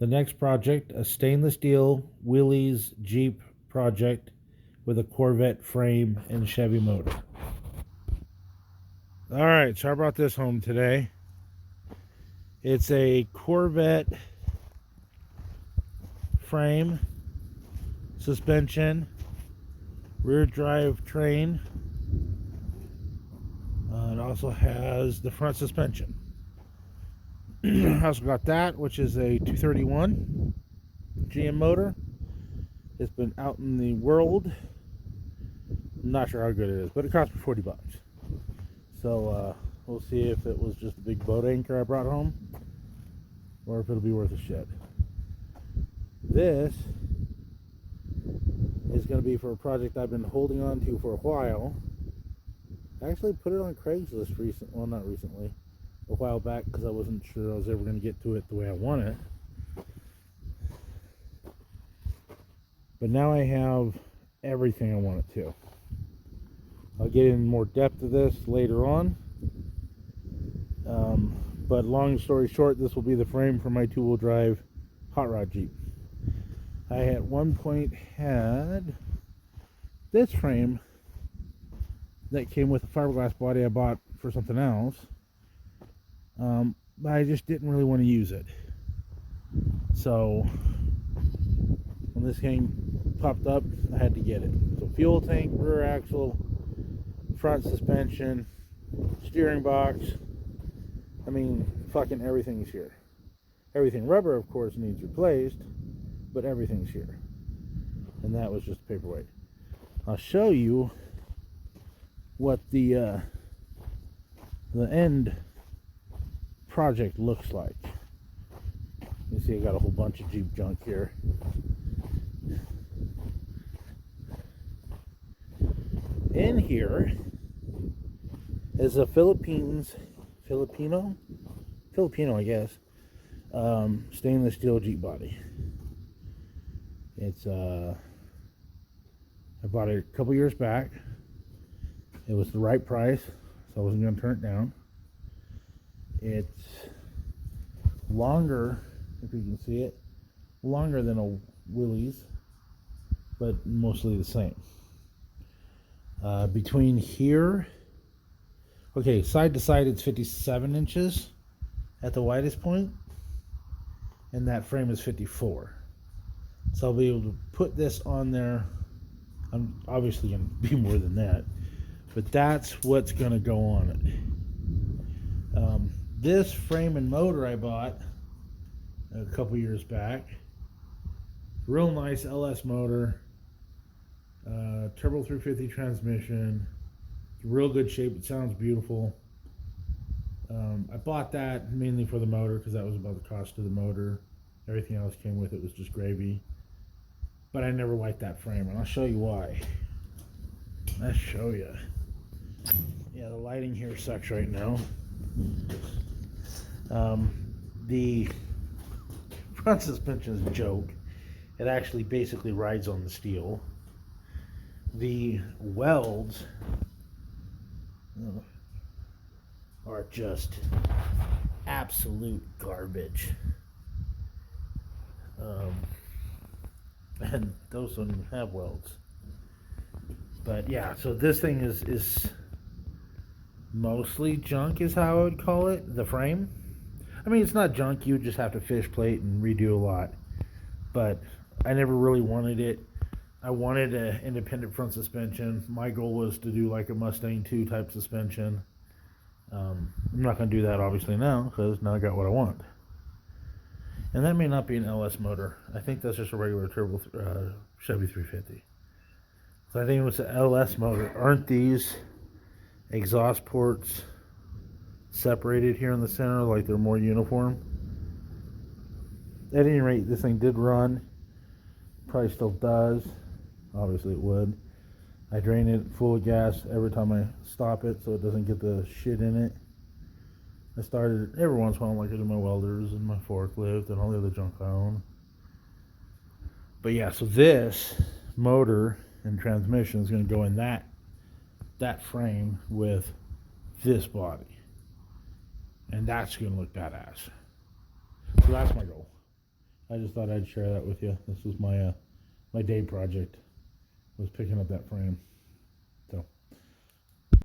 The next project, a stainless steel Willys Jeep project with a Corvette frame and Chevy motor. Alright, so I brought this home today. It's a Corvette frame, suspension, rear drive train. It also has the front suspension. I also got that, which is a 231 GM motor. It's been out in the world. I'm not sure how good it is, but it cost me 40 bucks. So we'll see if it was just a big boat anchor I brought home, or if it'll be worth a shit. This is going to be for a project I've been holding on to for a while. I actually put it on Craigslist not recently, a while back, because I wasn't sure I was ever going to get to it the way I want it. But now I have everything I want it to. I'll get in more depth to this later on. But long story short, this will be the frame for my two-wheel drive hot rod Jeep. I at one point had this frame that came with a fiberglass body I bought for something else. But I just didn't really want to use it. So when this thing popped up, I had to get it. So fuel tank, rear axle, front suspension, steering box. I mean, fucking everything's here. Everything rubber, of course, needs replaced, but everything's here. And that was just a paperweight. I'll show you what the end project looks like. You see I got a whole bunch of Jeep junk here. In here is a Filipino, I guess, stainless steel Jeep body. It's I bought it a couple years back. It was the right price, so I wasn't going to turn it down. It's longer, if you can see it, longer than a Willys, but mostly the same. Between here, okay, side to side it's 57 inches at the widest point, and that frame is 54. So I'll be able to put this on there. I'm obviously going to be more than that, but that's what's going to go on it. This frame and motor I bought a couple years back. Real nice LS motor, turbo 350 transmission. It's real good shape. It sounds beautiful. I bought that mainly for the motor because that was about the cost of the motor. Everything else came with it was just gravy. But I never liked that frame, and I'll show you why. I'll show you. Yeah, the lighting here sucks right now. The front suspension is a joke. It actually basically rides on the steel. The welds are just absolute garbage. And those don't even have welds. But yeah, so this thing is mostly junk is how I would call it, the frame. I mean, it's not junk, you just have to fish plate and redo a lot. But I never really wanted it. I wanted an independent front suspension. My goal was to do like a Mustang 2 type suspension. I'm not going to do that obviously now, because now I got what I want. And that may not be an LS motor. I think that's just a regular turbo Chevy 350. So I think it was an LS motor. Aren't these exhaust ports separated here in the center, like they're more uniform? At any rate, this thing did run. Probably still does. Obviously it would. I drain it full of gas every time I stop it so it doesn't get the shit in it. I started every once in a while, like I do my welders and my forklift and all the other junk I own. But yeah, so this motor and transmission is going to go in that frame with this body, and that's going to look badass. So that's my goal. I just thought I'd share that with you. This was my my day project, was picking up that frame. So